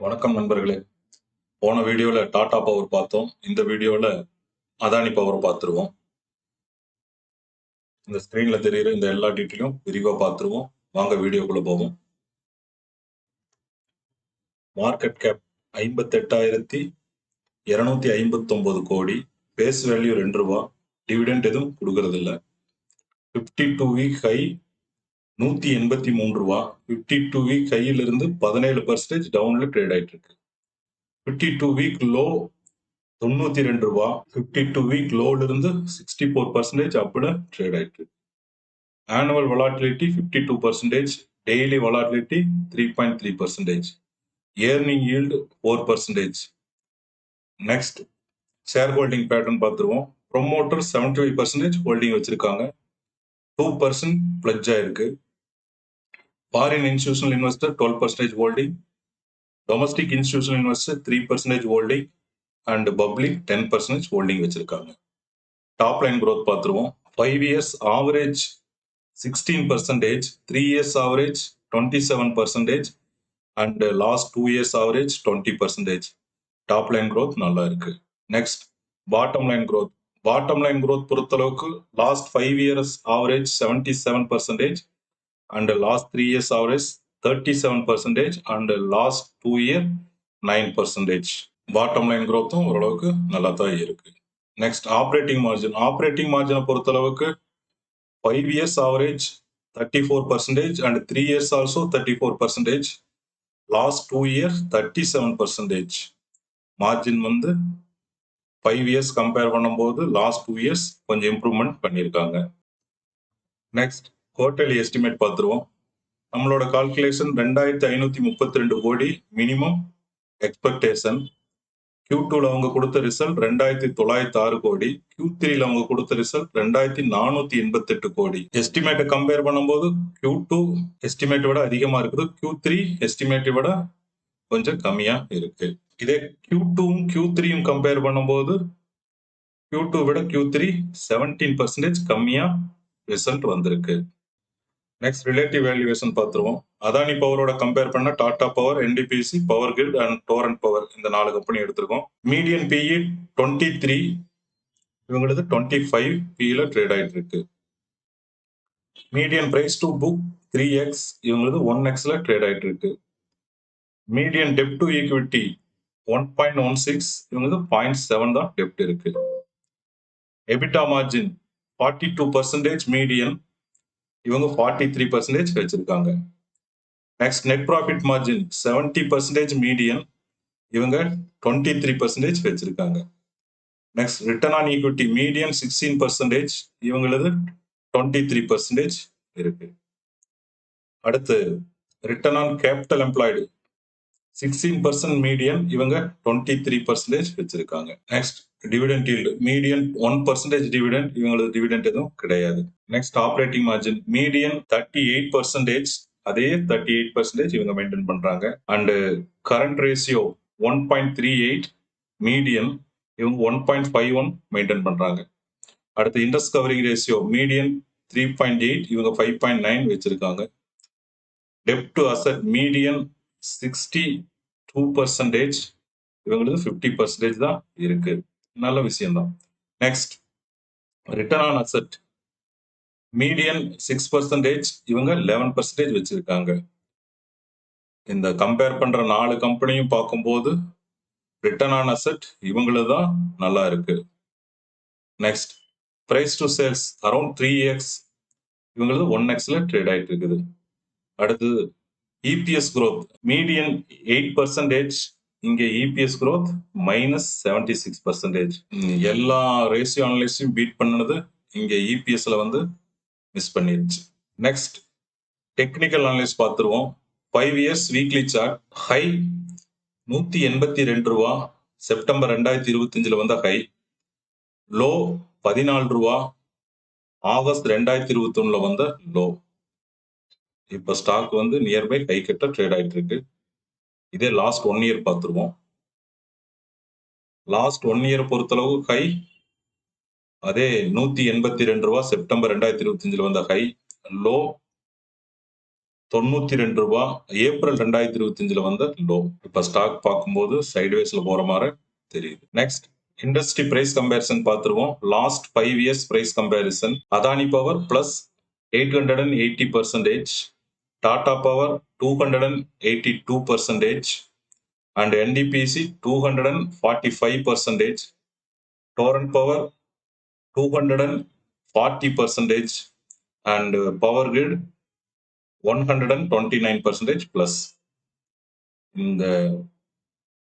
வணக்கம் நண்பர்களே. போன வீடியோல டாடா பவர் பார்த்தோம். இந்த வீடியோல அதானி பவர் பார்த்துருவோம். இந்த ஸ்கிரீன்ல தெரியுற இந்த எல்லா டீட்டெயிலும் விரிவா பார்த்துருவோம். வாங்க வீடியோக்குள்ள போவோம். மார்க்கெட் கேப் 58,259 கோடி. பேஸ் வேல்யூ ரூ. 2. டிவிடெண்ட் எதுவும் கொடுக்கறது இல்ல. 52 வீக் ஹை ரூ. 183. 52 வீக் ஹையில இருந்து 17% டவுன்ல ட்ரேட் ஆயிட்டு இருக்கு. 52 வீக் லோ ரூ. 92. 52 வீக் லோல இருந்து 64% அப்ல ட்ரேட் ஆயிட்டு. Annual volatility 52%, daily volatility 3.3%, earning yield 4%. Next share holding pattern பார்த்துருவோம். ப்ரொமோட்டர் 75% ஹோல்டிங் வச்சிருக்காங்க, 2% பிளட்ஜ் ஆயிருக்கு. Foreign institutional investor 12% holding, domestic institutional investor 3% holding and public 10% holding வச்சிருக்காங்க. டாப் லைன் growth பார்த்துருவோம். 5 years average 16%, 3 years average 27%, and last 2 years average 20%. Top line growth நல்லா இருக்கு. Next bottom line growth. Bottom line growth பொறுத்தளவுக்கு last 5 years average 77%, and last 3 years average 37%, and last 2 year 9%. Bottom line growthம் ஓரளவுக்கு நல்லா தான் இருக்கு. Next operating margin. Operating மார்ஜினை பொறுத்தளவுக்கு 5 years average 34%, and 3 years also 34%. Last 2 years 37%. Margin வந்து 5 years compare பண்ணும்போது last 2 years கொஞ்சம் improvement பண்ணியிருக்காங்க. நெக்ஸ்ட் குவார்டர்லி எஸ்டிமேட் பார்த்துருவோம். நம்மளோட கால்குலேஷன் 2532 கோடி மினிமம் எக்ஸ்பெக்டேஷன். Q2ல அவங்க கொடுத்த ரிசல்ட் 2906 கோடி. Q3ல அவங்க கொடுத்த ரிசல்ட் 2488 கோடி. எஸ்டிமேட்டை கம்பேர் பண்ணும்போது Q2 எஸ்டிமேட்டை விட அதிகமா இருக்குது, Q3 எஸ்டிமேட்டை விட கொஞ்சம் கம்மியா இருக்கு. இதே Q2வும் Q3யும் கம்பேர் பண்ணும்போது Q2 விட Q3 17% கம்மியா ரிசல்ட் வந்திருக்கு. நெக்ஸ்ட் ரிலேட்டிவ் வேல்யூவேஷன் பார்த்துருவோம். அதானி பவரோட கம்பேர் பண்ண Tata power, NTPC, power grid and Torrent power இந்த 4 கம்பெனி எடுத்திருக்கோம். மீடியன் பிஇ 23, இவங்களது 25 பிஇல ட்ரேட் ஆயிட்டு இருக்கு. Median price to book 3x, இவங்களது 1xல ட்ரேட் ஆயிட்டு இருக்கு. மீடியன் டெப்ட் டு ஈக்விட்டி 1.16, இவங்களது 0.7 தான் டெப்ட் இருக்கு. எபிட்டா மார்ஜின் 42% மீடியன், இவங்க 43% வச்சிருக்காங்க. Next net profit margin 70% median, இவங்க 23% வச்சிருக்காங்க. Next return on equity median 16%, இவங்களது 23% இருக்கு. அடுத்து return on capital employed 16% median, இவங்க 23% வச்சிருக்காங்க. Next dividend yield median 1% dividend, இவங்களது டிவிடெண்ட் எதுவும் கிடையாது. நெக்ஸ்ட் ஆப்ரேட்டிங் மார்ஜின் மீடியன் 38%, அதே 38% இவங்க மெயின்டைன் பண்றாங்க. அண்ட் கரண்ட் ரேஷியோ 1.38 மீடியன், இவங்க 1.51 மெயின்டைன் பண்றாங்க. அடுத்து இன்ட்ரெஸ்ட் கவரிங் ரேஷியோ மீடியன் 3.8, இவங்க 5.9 வச்சிருக்காங்க. டெப்ட் டு அசெட் மீடியன் 62%, இவங்களுக்கு 50% தான் இருக்கு. நல்ல விஷயம் தான். Next return on asset median 6%, இவங்க 11% வச்சிருக்காங்க. இந்த கம்பேர் பண்ற 4 கம்பெனியும் பார்க்கும்போது ரிட்டர்ன் ஆன் அசெட் இவங்களது தான் நல்லா இருக்கு. Next price to sales around 3x, இவங்களது 1xல ட்ரேட் ஆயிட்டு இருக்குது. அடுத்தது EPS growth மீடியன் 8%, இங்க EPS growth -76%. எல்லா ரேஷியோ அனலைஸையும் பீட் பண்ணது இங்க EPSல வந்து மிஸ் பண்ணிருச்சு. நெக்ஸ்ட் டெக்னிக்கல் அனலைஸ் பார்த்துருவோம். 5 years வீக்லி சார்ட். ஹை ரூ. 182, செப்டம்பர் 2025ல வந்த ஹை. லோ ரூ. 14, ஆகஸ்ட் 2021ல வந்த லோ. இப்ப ஸ்டாக் வந்து நியர்பை ஹை கிட்ட ட்ரேட் ஆயிட்டு இருக்கு. இதே லாஸ்ட் 1 year பார்த்துருவோம். லாஸ்ட் 1 year பொறுத்தளவு ஹை அதே ரூ. 182 செப்டம்பர் 2025ல வந்த ஹை. லோ ரூ. 92 ஏப்ரல் 2025 வந்த லோ. இப்ப ஸ்டாக் பார்க்கும்போது சைட்வேஸ்ல போற மாதிரி தெரியுது. நெக்ஸ்ட் இண்டஸ்ட்ரி பிரைஸ் கம்பேரிசன் பார்த்துருவோம். Last 5 years price comparison. Adani power plus 880%, Tata power 282%, and NDPC 245%, Torrent Power 240%, and Power Grid 129% plus. இந்த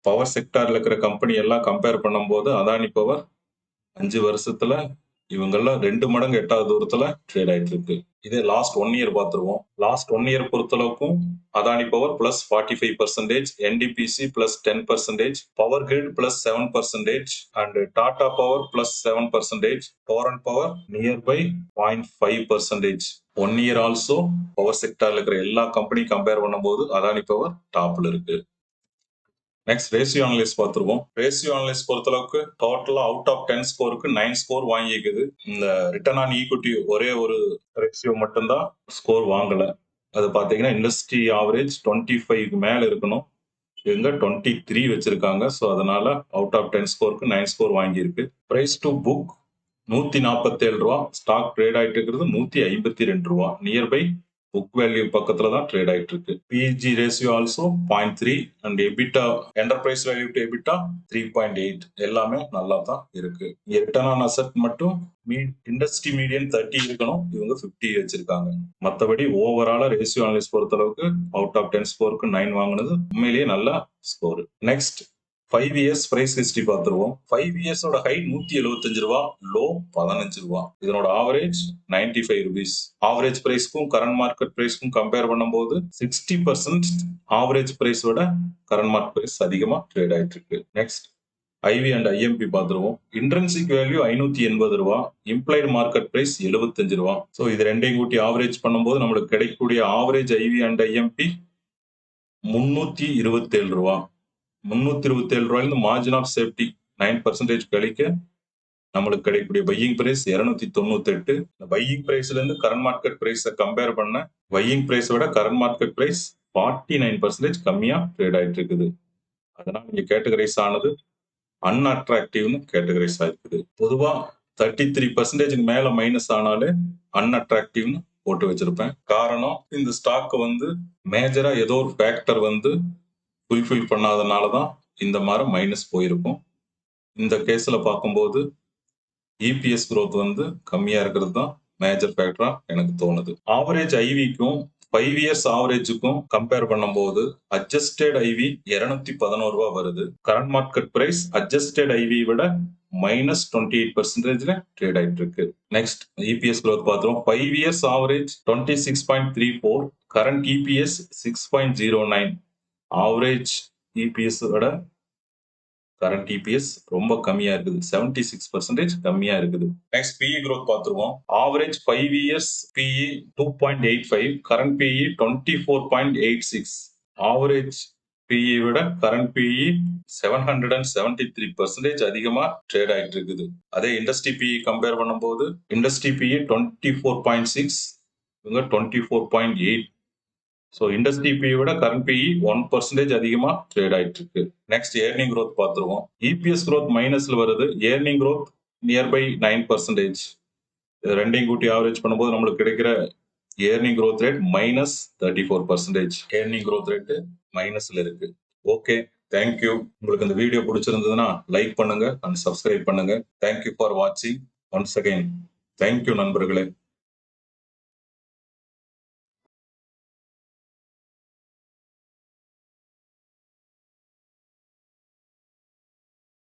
பவர் செக்டார்ல இருக்கிற கம்பெனி எல்லாம் கம்பேர் பண்ணும்போது அதானி பவர் 5 வருஷத்துல இவங்கெல்லாம் 2 மடங்கு 8வது தூரத்துல ட்ரேட் ஆயிட்டு இருக்கு. இதே லாஸ்ட் 1 இயர் பார்த்துருவோம். லாஸ்ட் 1 இயர் பொறுத்தளவுக்கும் Adani power plus 45%, NDPC plus 10%, power grid plus 7%, and Tata power plus 7%, Torrent power nearby 0.5%. 1 year also power செக்டார்ல இருக்கிற எல்லா கம்பெனி கம்பேர் பண்ணும்போது அதானி பவர் டாப்ல இருக்கு. நெக்ஸ்ட் ரேஷியோ அனலைஸ் பார்த்துருவோம். ரேஷியோ அனலைஸ் பொறுத்தளவுக்கு டோட்டலா அவுட் ஆஃப் 10 ஸ்கோருக்கு 9 ஸ்கோர் வாங்கிக்குது. இந்த ரிட்டர்ன் ஆன் ஈக்விட்டி ஒரே ஒரு ரேஷியோ மட்டும்தான் ஸ்கோர் வாங்கல. அது பாத்தீங்கன்னா இண்டஸ்ட்ரி ஆவரேஜ் 25 மேல இருக்கணும், இவங்க 23 வச்சிருக்காங்க. ஸோ அதனால அவுட் ஆஃப் 10 ஸ்கோருக்கு 9 ஸ்கோர் வாங்கியிருக்கு. பிரைஸ் டு புக் ரூ. 147, ஸ்டாக் ட்ரேட் ஆயிட்டு இருக்கிறது ரூ. 152, நியர்பை புக் வேல்யூ பக்கத்துல தான் ட்ரேட் ஆயிட்டு இருக்கு. PG ratio also 0.3 and EBITDA enterprise value to EBITDA 3.8 எல்லாமே நல்லா தான் இருக்கு. ரிட்டர்ன் ஆன் அசெட் மட்டும் இண்டஸ்ட்ரி மீடியன் 30 இருக்கணும், இவங்க 50 வச்சிருக்காங்க. மற்றபடி ஓவராலா ரேஷியோ அனலைஸ் பொறுத்தளவுக்கு அவுட் ஆஃப் 10 ஸ்கோருக்கு 9 வாங்கினது உண்மையிலேயே நல்ல score. Next 5 years price history பார்த்துருவோம். 5 இயர்ஸோட ஹை ரூ. 175, லோ ரூ. 15. இதனோட ஆவரேஜ் ₹95. ஆவரேஜ் பிரைஸ்க்கும் கரண்ட் மார்க்கெட் பிரைஸ்க்கும் கம்பேர் பண்ணும்போது 60% ஆவரேஜ் பிரைஸ் விட கரண்ட் மார்க்கெட் பிரைஸ் அதிகமா ட்ரேட் ஆயிட்டு இருக்கு. நெக்ஸ்ட் ஐவி அண்ட் ஐஎம்பி பார்த்துருவோம். Intrinsic value ₹580, implied market price ₹75. So இது ரெண்டையும் கூட்டி ஆவரேஜ் பண்ணும்போது நம்மளுக்கு கிடைக்கக்கூடிய average IV and IMP ₹327. ₹327 margin of safety 9% கழிக்க நம்மளுக்கு கிடைக்கக்கூடிய பையிங் பிரைஸ் 298. இந்த பையிங் பிரைஸ்ல இருந்து கரண்ட் மார்க்கெட் பிரைஸை கம்பேர் பண்ண பையிங் பிரைஸ் விட கரண்ட் மார்க்கெட் பிரைஸ் 49% கம்மியா ட்ரேட் ஆயிட்டு இருக்குது. அதனால இங்க கேட்டகரைஸ் ஆனது அன்அட்ராக்டிவ்னு கேட்டகரைஸ் ஆயிருக்குது. பொதுவா 33% மேல மைனஸ் ஆனாலே அன்அட்ராக்டிவ்னு போட்டு வச்சிருப்பேன். காரணம் இந்த ஸ்டாக் மேஜரா ஏதோ ஒரு ஃபேக்டர் ஃபுல்ஃபில் பண்ணாதனாலதான் இந்த மாதிரி மைனஸ் போயிருக்கும். இந்த கேஸ்ல பார்க்கும்போது இபிஎஸ் growth கம்மியா இருக்கிறது தான் மேஜர் ஃபேக்டரா எனக்கு தோணுது. ஆவரேஜ் ஐவிக்கும் 5 இயர்ஸ் ஆவரேஜுக்கும் கம்பேர் பண்ணும்போது அட்ஜஸ்டட் ஐவி ₹211 வருது. Current market price adjusted IV விட -28% ட்ரேட் ஆயிட்டு இருக்கு. நெக்ஸ்ட் இபிஎஸ் growth பார்த்தோம். 5 years average 26.34, current EPS 6.09. Average EPS விட கரண்ட் இபிஎஸ் ரொம்ப கம்மியா இருக்குது, 76% கம்மியா இருக்குது. நெக்ஸ்ட் பிஇ growth பார்த்துருவோம். Average 5 years PE 2.85, current PE 24.86. Average PE விட கரண்ட் பிஇ 773% அதிகமா ட்ரேட் ஆயிட்டு இருக்குது. அதே இண்டஸ்ட்ரி பிஇ கம்பேர் பண்ணும்போது இண்டஸ்ட்ரி பிஇ 24.6, இவங்க 24.8. ஸோ இண்டஸ்ட்ரி பிஇ விட கரண்ட் பிஇ 1% அதிகமா ட்ரேட் ஆயிட்டு இருக்கு. நெக்ஸ்ட் ஏர்னிங் growth பார்த்துருவோம். இபிஎஸ் growth மைனஸ்ல வருது, ஏர்னிங் growth நியர்பை 9%. ரெண்டையும் கூட்டி ஆவரேஜ் பண்ணும்போது நம்மளுக்கு கிடைக்கிற earning growth rate -34%. Earning growth rate மைனஸ்ல இருக்கு. Okay, thank you. உங்களுக்கு இந்த வீடியோ பிடிச்சிருந்ததுன்னா லைக் பண்ணுங்க அண்ட் சப்ஸ்கிரைப் பண்ணுங்க. தேங்க்யூ ஃபார் வாட்சிங். ஒன்ஸ் அகைன் தேங்க்யூ நண்பர்களே.